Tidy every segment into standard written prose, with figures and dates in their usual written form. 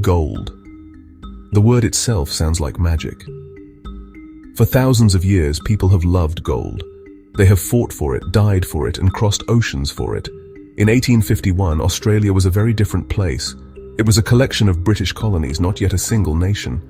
Gold. The word itself sounds like magic. For thousands of years, people have loved gold. They have fought for it, died for it, and crossed oceans for it. In 1851, Australia was a very different place. It was a collection of British colonies, not yet a single nation.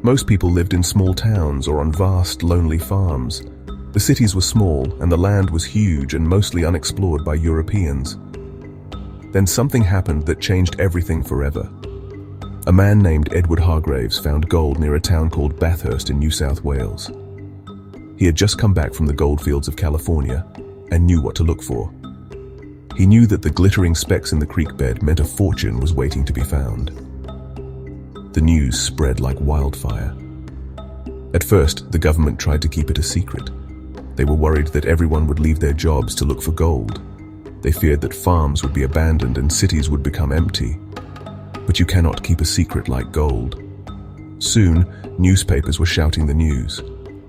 Most people lived in small towns or on vast, lonely farms. The cities were small, and the land was huge and mostly unexplored by Europeans. Then something happened that changed everything forever. A man named Edward Hargraves found gold near a town called Bathurst in New South Wales. He had just come back from the goldfields of California and knew what to look for. He knew that the glittering specks in the creek bed meant a fortune was waiting to be found. The news spread like wildfire. At first, the government tried to keep it a secret. They were worried that everyone would leave their jobs to look for gold. They feared that farms would be abandoned and cities would become empty. But you cannot keep a secret like gold. Soon, newspapers were shouting the news.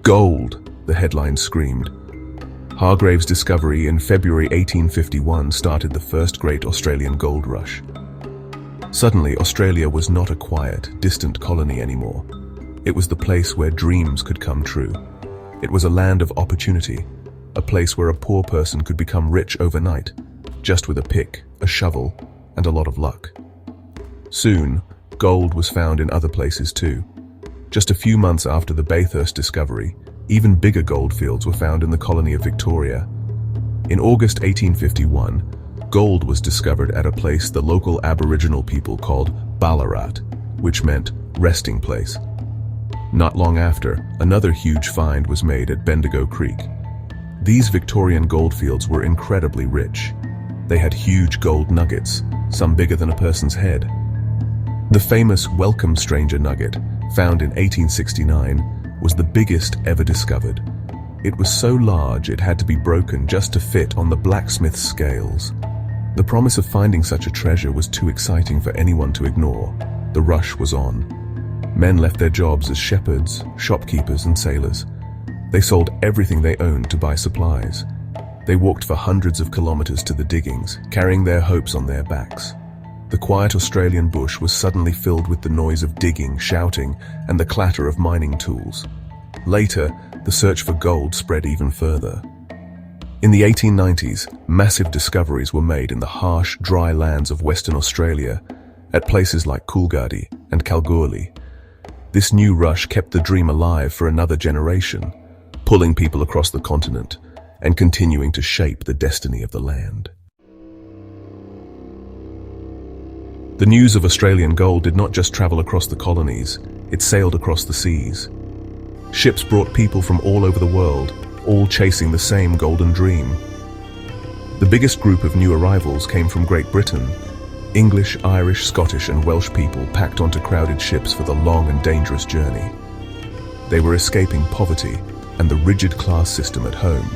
"Gold!" the headlines screamed. Hargraves' discovery in February 1851 started the first great Australian gold rush. Suddenly, Australia was not a quiet, distant colony anymore. It was the place where dreams could come true. It was a land of opportunity, a place where a poor person could become rich overnight, just with a pick, a shovel, and a lot of luck. Soon, gold was found in other places too. Just a few months after the Bathurst discovery, even bigger goldfields were found in the colony of Victoria. In August 1851, gold was discovered at a place the local Aboriginal people called Ballarat, which meant resting place. Not long after, another huge find was made at Bendigo Creek. These Victorian goldfields were incredibly rich. They had huge gold nuggets, some bigger than a person's head. The famous Welcome Stranger nugget, found in 1869, was the biggest ever discovered. It was so large it had to be broken just to fit on the blacksmith's scales. The promise of finding such a treasure was too exciting for anyone to ignore. The rush was on. Men left their jobs as shepherds, shopkeepers, and sailors. They sold everything they owned to buy supplies. They walked for hundreds of kilometers to the diggings, carrying their hopes on their backs. The quiet Australian bush was suddenly filled with the noise of digging, shouting, and the clatter of mining tools. Later, the search for gold spread even further. In the 1890s, massive discoveries were made in the harsh, dry lands of Western Australia, at places like Coolgardie and Kalgoorlie. This new rush kept the dream alive for another generation, pulling people across the continent and continuing to shape the destiny of the land. The news of Australian gold did not just travel across the colonies, it sailed across the seas. Ships brought people from all over the world, all chasing the same golden dream. The biggest group of new arrivals came from Great Britain. English, Irish, Scottish, and Welsh people packed onto crowded ships for the long and dangerous journey. They were escaping poverty and the rigid class system at home.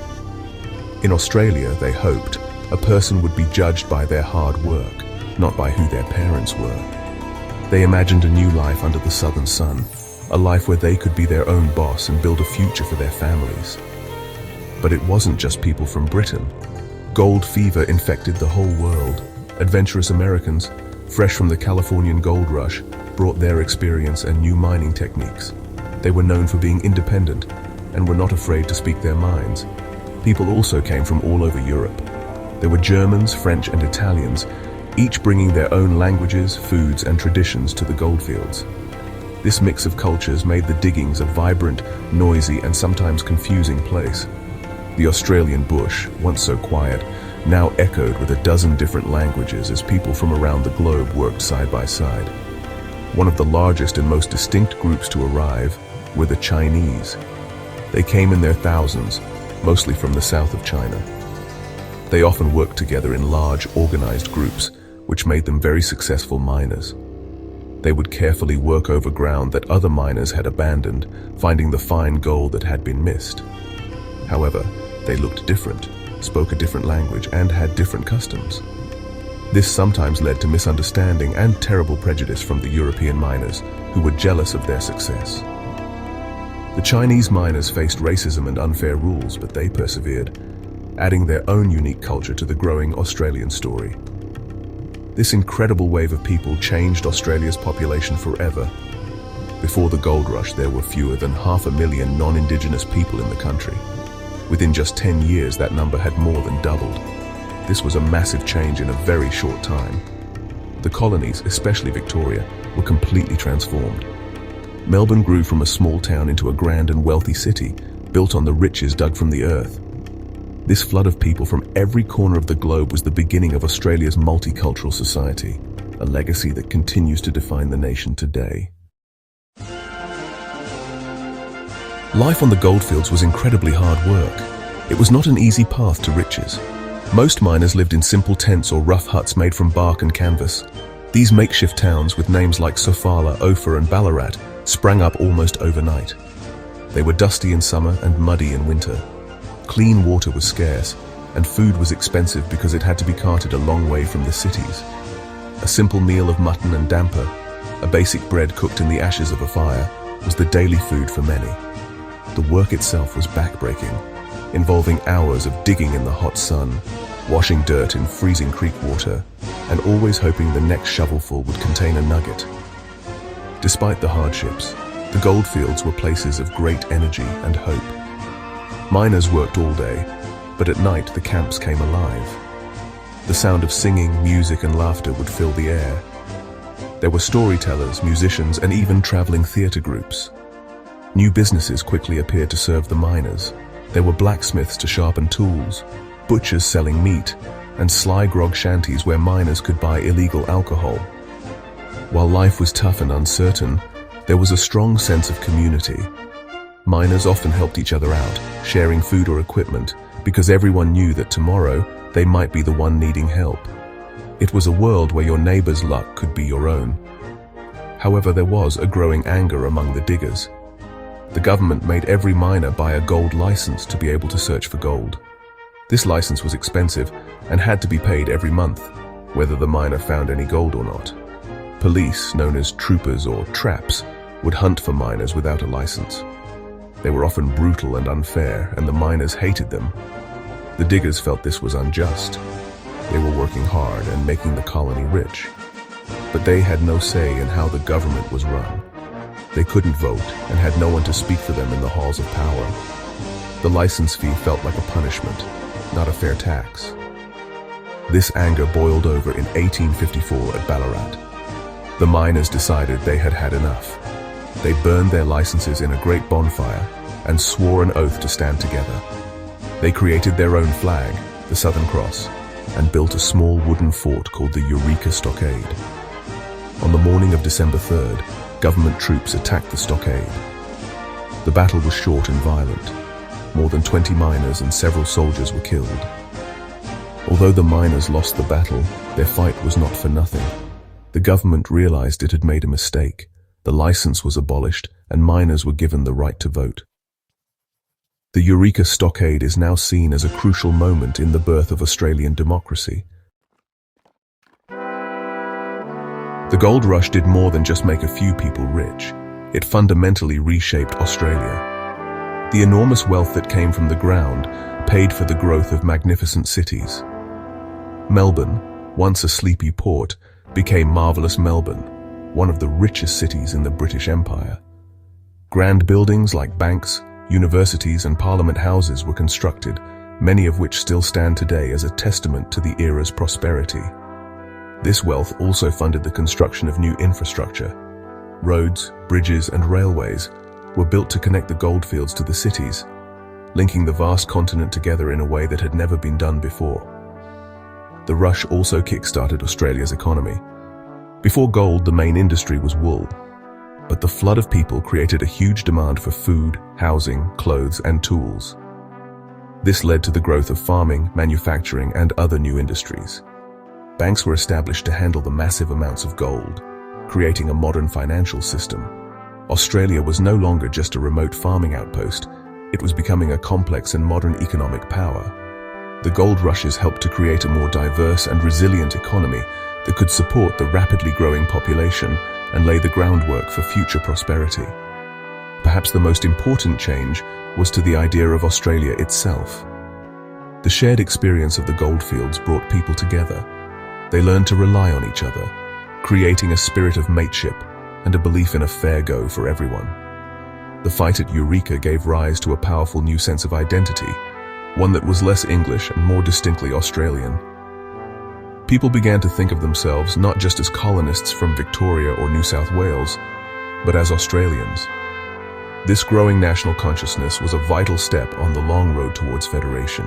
In Australia, they hoped, a person would be judged by their hard work, not by who their parents were. They imagined a new life under the southern sun, a life where they could be their own boss and build a future for their families. But it wasn't just people from Britain. Gold fever infected the whole world. Adventurous Americans, fresh from the Californian gold rush, brought their experience and new mining techniques. They were known for being independent and were not afraid to speak their minds. People also came from all over Europe. There were Germans, French, and Italians, each bringing their own languages, foods, and traditions to the goldfields. This mix of cultures made the diggings a vibrant, noisy, and sometimes confusing place. The Australian bush, once so quiet, now echoed with a dozen different languages as people from around the globe worked side by side. One of the largest and most distinct groups to arrive were the Chinese. They came in their thousands, mostly from the south of China. They often worked together in large, organized groups, which made them very successful miners. They would carefully work over ground that other miners had abandoned, finding the fine gold that had been missed. However, they looked different, spoke a different language, and had different customs. This sometimes led to misunderstanding and terrible prejudice from the European miners, who were jealous of their success. The Chinese miners faced racism and unfair rules, but they persevered, adding their own unique culture to the growing Australian story. This incredible wave of people changed Australia's population forever. Before the gold rush, there were fewer than 500,000 non-Indigenous people in the country. Within just 10 years, that number had more than doubled. This was a massive change in a very short time. The colonies, especially Victoria, were completely transformed. Melbourne grew from a small town into a grand and wealthy city, built on the riches dug from the earth. This flood of people from every corner of the globe was the beginning of Australia's multicultural society, a legacy that continues to define the nation today. Life on the goldfields was incredibly hard work. It was not an easy path to riches. Most miners lived in simple tents or rough huts made from bark and canvas. These makeshift towns, with names like Sofala, Ophir and Ballarat, sprang up almost overnight. They were dusty in summer and muddy in winter. Clean water was scarce, and food was expensive because it had to be carted a long way from the cities. A simple meal of mutton and damper, a basic bread cooked in the ashes of a fire, was the daily food for many. The work itself was backbreaking, involving hours of digging in the hot sun, washing dirt in freezing creek water, and always hoping the next shovelful would contain a nugget. Despite the hardships, the goldfields were places of great energy and hope. Miners worked all day, but at night the camps came alive. The sound of singing, music and laughter would fill the air. There were storytellers, musicians and even traveling theatre groups. New businesses quickly appeared to serve the miners. There were blacksmiths to sharpen tools, butchers selling meat, and sly grog shanties where miners could buy illegal alcohol. While life was tough and uncertain, there was a strong sense of community. Miners often helped each other out, sharing food or equipment, because everyone knew that tomorrow they might be the one needing help. It was a world where your neighbor's luck could be your own. However, there was a growing anger among the diggers. The government made every miner buy a gold license to be able to search for gold. This license was expensive and had to be paid every month, whether the miner found any gold or not. Police, known as troopers or traps, would hunt for miners without a license. They were often brutal and unfair, and the miners hated them. The diggers felt this was unjust. They were working hard and making the colony rich. But they had no say in how the government was run. They couldn't vote and had no one to speak for them in the halls of power. The license fee felt like a punishment, not a fair tax. This anger boiled over in 1854 at Ballarat. The miners decided they had had enough. They burned their licenses in a great bonfire and swore an oath to stand together. They created their own flag, the Southern Cross, and built a small wooden fort called the Eureka stockade. On the morning of December 3rd, government troops attacked the stockade. The battle was short and violent. More than 20 miners and several soldiers were killed. Although the miners lost the battle, their fight was not for nothing. The government realized it had made a mistake. The license was abolished and miners were given the right to vote. The Eureka stockade is now seen as a crucial moment in the birth of Australian democracy. The gold rush did more than just make a few people rich. It fundamentally reshaped Australia. The enormous wealth that came from the ground paid for the growth of magnificent cities. Melbourne, once a sleepy port, became marvellous Melbourne, one of the richest cities in the British Empire. Grand buildings like banks, universities and parliament houses were constructed, many of which still stand today as a testament to the era's prosperity. This wealth also funded the construction of new infrastructure. Roads, bridges and railways were built to connect the goldfields to the cities, linking the vast continent together in a way that had never been done before. The rush also kick-started Australia's economy. Before gold, the main industry was wool, but the flood of people created a huge demand for food, housing, clothes and tools. This led to the growth of farming, manufacturing and other new industries. Banks were established to handle the massive amounts of gold, creating a modern financial system. Australia was no longer just a remote farming outpost, it was becoming a complex and modern economic power. The gold rushes helped to create a more diverse and resilient economy that could support the rapidly growing population and lay the groundwork for future prosperity. Perhaps the most important change was to the idea of Australia itself. The shared experience of the goldfields brought people together. They learned to rely on each other, creating a spirit of mateship and a belief in a fair go for everyone. The fight at Eureka gave rise to a powerful new sense of identity, one that was less English and more distinctly Australian. People began to think of themselves not just as colonists from Victoria or New South Wales, but as Australians. This growing national consciousness was a vital step on the long road towards federation,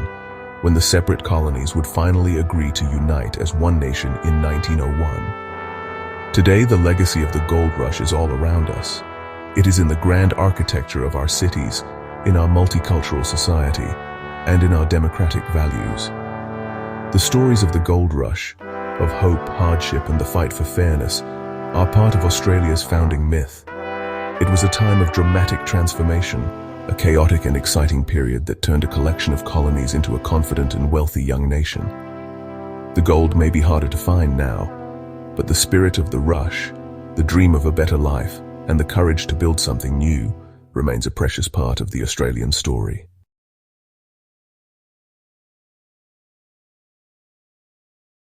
when the separate colonies would finally agree to unite as one nation in 1901. Today, the legacy of the gold rush is all around us. It is in the grand architecture of our cities, in our multicultural society, and in our democratic values. The stories of the gold rush, of hope, hardship, and the fight for fairness, are part of Australia's founding myth. It was a time of dramatic transformation, a chaotic and exciting period that turned a collection of colonies into a confident and wealthy young nation. The gold may be harder to find now, but the spirit of the rush, the dream of a better life, and the courage to build something new remains a precious part of the Australian story.